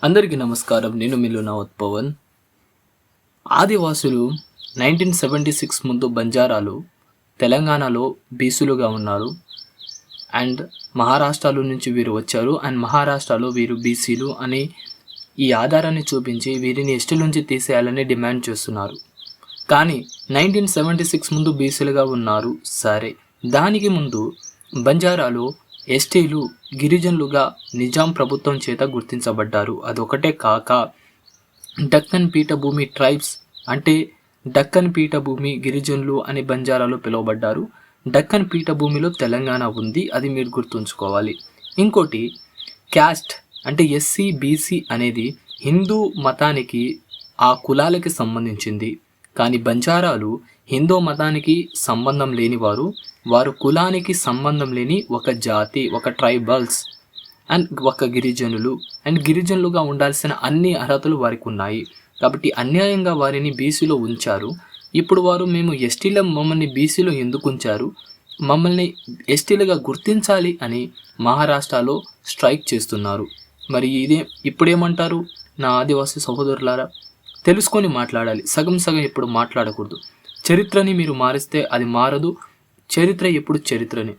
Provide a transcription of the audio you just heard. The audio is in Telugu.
అందరికీ నమస్కారం. నేను మిలునావత్ పవన్. ఆదివాసులు 1976 ముందు బంజారాలు తెలంగాణలో బీసీలుగా ఉన్నారు. అండ్ మహారాష్ట్రలో నుంచి వీరు వచ్చారు. అండ్ మహారాష్ట్రలో వీరు బీసీలు అని ఈ ఆధారాన్ని చూపించి వీరిని ఎస్టీ నుంచి తీసేయాలని డిమాండ్ చేస్తున్నారు. కానీ 1976 ముందు బీసీలుగా ఉన్నారు. సరే, దానికి ముందు బంజారాలు ఎస్టీలు గిరిజనులుగా నిజాం ప్రభుత్వం చేత గుర్తించబడ్డారు. అదొకటే కాక డక్కన్ పీఠభూమి ట్రైబ్స్ అంటే డక్కన్ పీఠభూమి గిరిజనులు అని బంజారాలో పిలువబడ్డారు. డక్కన్ పీఠభూమిలో తెలంగాణ ఉంది, అది మీరు గుర్తుంచుకోవాలి. ఇంకోటి క్యాస్ట్ అంటే ఎస్సీ బీసీ అనేది హిందూ మతానికి ఆ కులాలకి సంబంధించింది. కానీ బంజారాలు హిందూ మతానికి సంబంధం లేనివారు, వారు కులానికి సంబంధం లేని ఒక జాతి, ఒక ట్రైబల్స్ అండ్ ఒక గిరిజనులు. అండ్ గిరిజనులుగా ఉండాల్సిన అన్ని అర్హతలు వారికి ఉన్నాయి. కాబట్టి అన్యాయంగా వారిని బీసీలో ఉంచారు. ఇప్పుడు వారు మేము ఎస్టీలో మమ్మల్ని బీసీలో ఎందుకు ఉంచారు, మమ్మల్ని ఎస్టీలుగా గుర్తించాలి అని మహారాష్ట్రలో స్ట్రైక్ చేస్తున్నారు. మరి ఇప్పుడేమంటారు నా ఆదివాసీ సహోదరులారా? తెలుసుకొని మాట్లాడాలి. సగం సగం ఎప్పుడు మాట్లాడకూడదు. చరిత్రని మీరు మారిస్తే అది మారదు. చరిత్ర ఎప్పుడు చరిత్రనే.